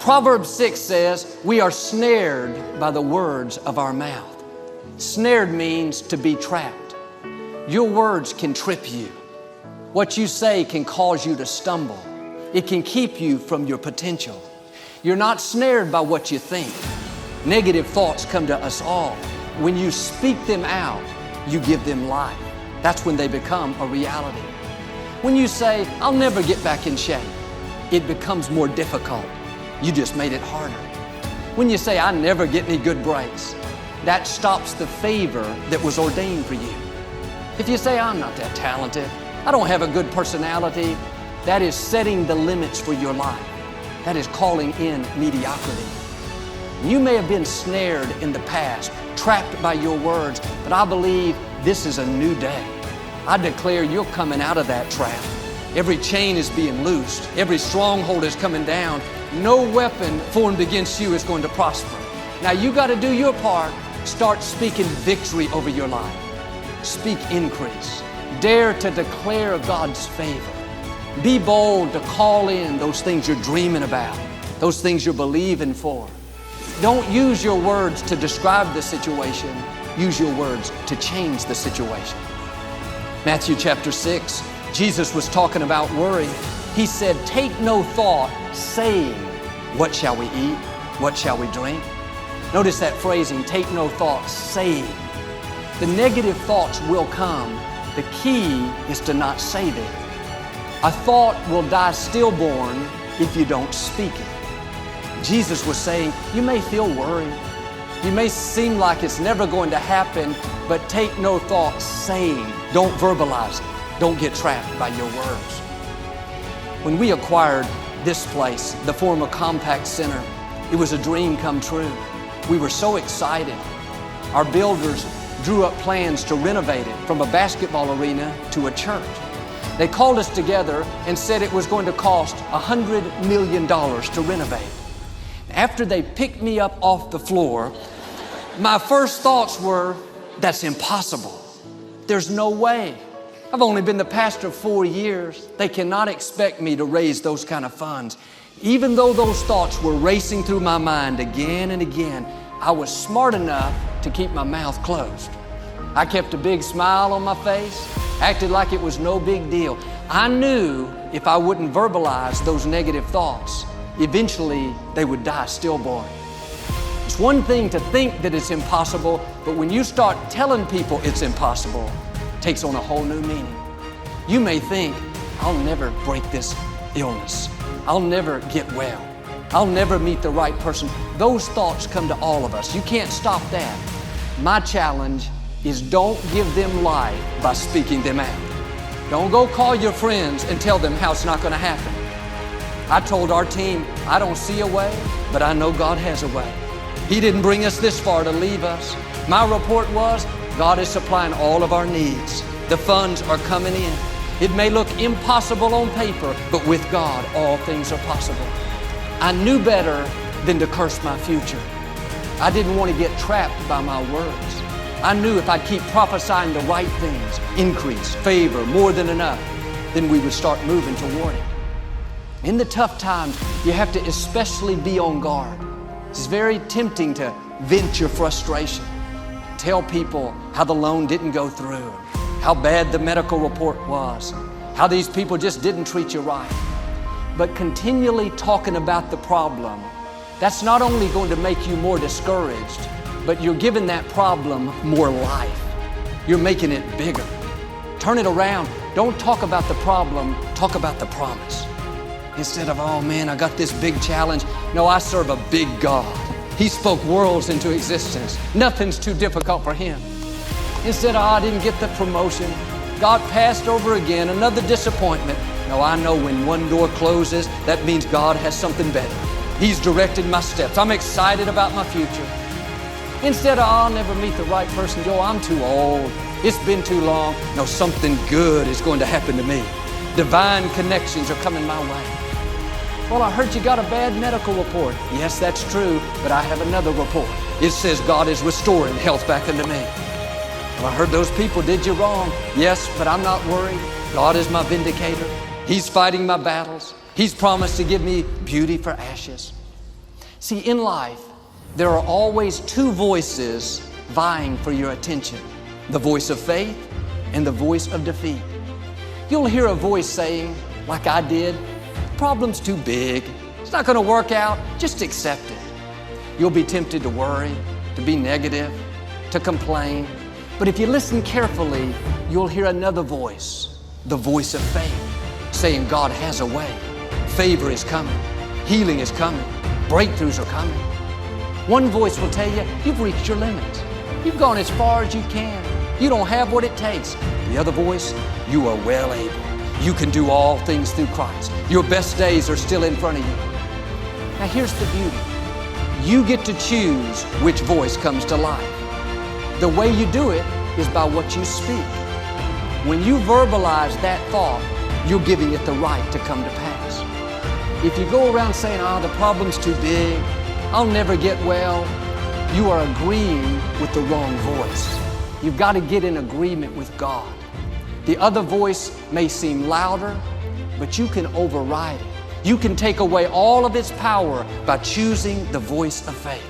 Proverbs 6 says, we are snared by the words of our mouth. Snared means to be trapped. Your words can trip you. What you say can cause you to stumble. It can keep you from your potential. You're not snared by what you think. Negative thoughts come to us all. When you speak them out, you give them life. That's when they become a reality. When you say, I'll never get back in shape, it becomes more difficult. You just made it harder. When you say, I never get any good breaks, that stops the favor that was ordained for you. If you say, I'm not that talented, I don't have a good personality, that is setting the limits for your life. That is calling in mediocrity. You may have been snared in the past, trapped by your words, but I believe this is a new day. I declare you're coming out of that trap. Every chain is being loosed. Every stronghold is coming down. No weapon formed against you is going to prosper. Now you got to do your part. Start speaking victory over your life. Speak increase. Dare to declare God's favor. Be bold to call in those things you're dreaming about, those things you're believing for. Don't use your words to describe the situation. Use your words to change the situation. Matthew chapter 6, Jesus was talking about worry. He said, take no thought, saying, what shall we eat? What shall we drink? Notice that phrasing, take no thought, saying. The negative thoughts will come. The key is to not say them. A thought will die stillborn if you don't speak it. Jesus was saying, you may feel worried. You may seem like it's never going to happen, but take no thought saying. Don't verbalize it. Don't get trapped by your words. When we acquired this place, the former Compact Center, it was a dream come true. We were so excited. Our builders drew up plans to renovate it from a basketball arena to a church. They called us together and said it was going to cost $100 million to renovate. After they picked me up off the floor, my first thoughts were, that's impossible. There's no way. I've only been the pastor 4 years. They cannot expect me to raise those kind of funds. Even though those thoughts were racing through my mind again and again, I was smart enough to keep my mouth closed. I kept a big smile on my face, acted like it was no big deal. I knew if I wouldn't verbalize those negative thoughts, eventually they would die stillborn. It's one thing to think that it's impossible, but when you start telling people it's impossible, it takes on a whole new meaning. You may think, I'll never break this illness. I'll never get well. I'll never meet the right person. Those thoughts come to all of us. You can't stop that. My challenge is don't give them life by speaking them out. Don't go call your friends and tell them how it's not going to happen. I told our team, I don't see a way, but I know God has a way. He didn't bring us this far to leave us. My report was, God is supplying all of our needs. The funds are coming in. It may look impossible on paper, but with God, all things are possible. I knew better than to curse my future. I didn't want to get trapped by my words. I knew if I'd keep prophesying the right things, increase, favor, more than enough, then we would start moving toward it. In the tough times, you have to especially be on guard. It's very tempting to vent your frustration. Tell people how the loan didn't go through, how bad the medical report was, how these people just didn't treat you right. But continually talking about the problem, that's not only going to make you more discouraged, but you're giving that problem more life. You're making it bigger. Turn it around. Don't talk about the problem, talk about the promise. Instead of, oh man, I got this big challenge. No, I serve a big God. He spoke worlds into existence. Nothing's too difficult for Him. Instead of, oh, I didn't get the promotion. God passed over again, another disappointment. No, I know when one door closes, that means God has something better. He's directed my steps. I'm excited about my future. Instead of, oh, I'll never meet the right person. Joe, I'm too old. It's been too long. No, something good is going to happen to me. Divine connections are coming my way. Well, I heard you got a bad medical report. Yes, that's true, but I have another report. It says God is restoring health back unto me. Well, I heard those people did you wrong. Yes, but I'm not worried. God is my vindicator. He's fighting my battles. He's promised to give me beauty for ashes. See, in life, there are always two voices vying for your attention: the voice of faith and the voice of defeat. You'll hear a voice saying, like I did, "The problem's too big. It's not going to work out. Just accept it." You'll be tempted to worry, to be negative, to complain. But if you listen carefully, you'll hear another voice, the voice of faith, saying God has a way. Favor is coming. Healing is coming. Breakthroughs are coming. One voice will tell you, you've reached your limits. You've gone as far as you can. You don't have what it takes. The other voice, you are well able. You can do all things through Christ. Your best days are still in front of you. Now here's the beauty. You get to choose which voice comes to life. The way you do it is by what you speak. When you verbalize that thought, you're giving it the right to come to pass. If you go around saying, the problem's too big, I'll never get well, you are agreeing with the wrong voice. You've got to get in agreement with God. The other voice may seem louder, but you can override it. You can take away all of its power by choosing the voice of faith.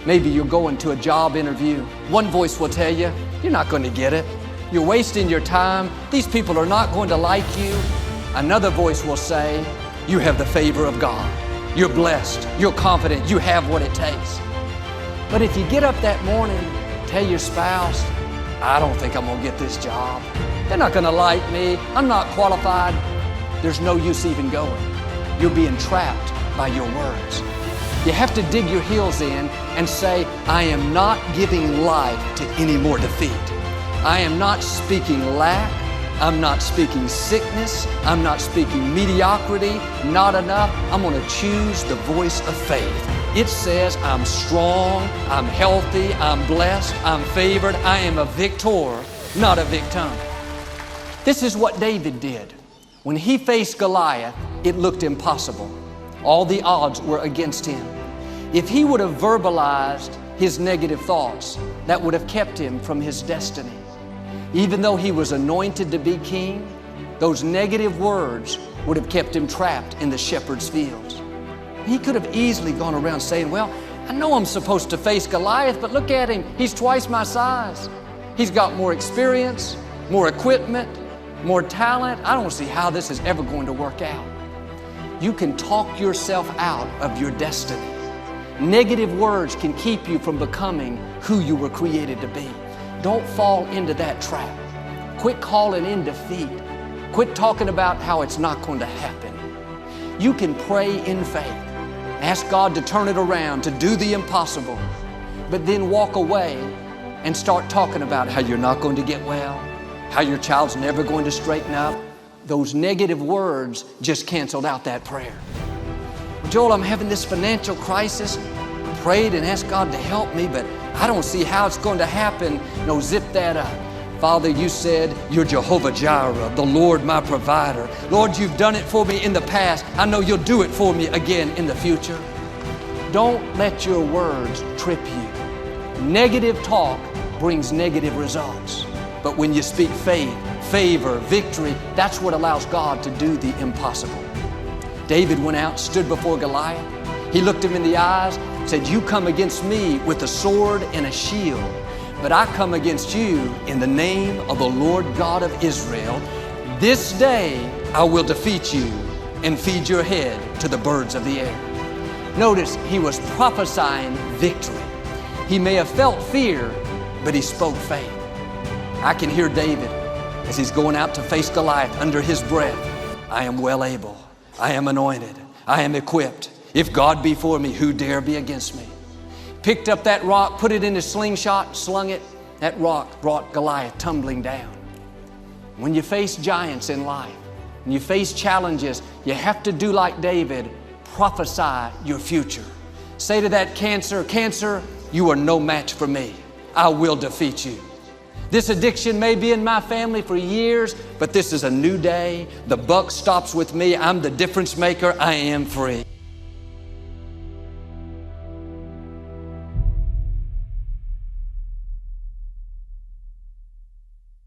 Maybe you're going to a job interview. One voice will tell you, you're not going to get it. You're wasting your time. These people are not going to like you. Another voice will say, you have the favor of God. You're blessed. You're confident. You have what it takes. But if you get up that morning, tell your spouse, I don't think I'm going to get this job. They're not going to like me. I'm not qualified. There's no use even going. You're being trapped by your words. You have to dig your heels in and say, I am not giving life to any more defeat. I am not speaking lack. I'm not speaking sickness. I'm not speaking mediocrity, not enough. I'm going to choose the voice of faith. It says I'm strong, I'm healthy, I'm blessed, I'm favored. I am a victor, not a victim. This is what David did. When he faced Goliath, it looked impossible. All the odds were against him. If he would have verbalized his negative thoughts, that would have kept him from his destiny. Even though he was anointed to be king, those negative words would have kept him trapped in the shepherd's fields. He could have easily gone around saying, well, I know I'm supposed to face Goliath, but look at him. He's twice my size. He's got more experience, more equipment, more talent. I don't see how this is ever going to work out. You can talk yourself out of your destiny. Negative words can keep you from becoming who you were created to be. Don't fall into that trap. Quit calling in defeat. Quit talking about how it's not going to happen. You can pray in faith. Ask God to turn it around, to do the impossible, but then walk away and start talking about how you're not going to get well, how your child's never going to straighten up. Those negative words just canceled out that prayer. Joel, I'm having this financial crisis. I prayed and asked God to help me, but I don't see how it's going to happen. No, zip that up. Father, you said you're Jehovah Jireh, the Lord my provider. Lord, you've done it for me in the past. I know you'll do it for me again in the future. Don't let your words trip you. Negative talk brings negative results. But when you speak faith, favor, victory, that's what allows God to do the impossible. David went out, stood before Goliath. He looked him in the eyes, said, you come against me with a sword and a shield, but I come against you in the name of the Lord God of Israel. This day I will defeat you and feed your head to the birds of the air. Notice he was prophesying victory. He may have felt fear, but he spoke faith. I can hear David as he's going out to face Goliath under his breath. I am well able. I am anointed. I am equipped. If God be for me, who dare be against me? Picked up that rock, put it in his slingshot, slung it. That rock brought Goliath tumbling down. When you face giants in life, when you face challenges, you have to do like David, prophesy your future. Say to that cancer, cancer, you are no match for me. I will defeat you. This addiction may be in my family for years, but this is a new day. The buck stops with me. I'm the difference maker. I am free.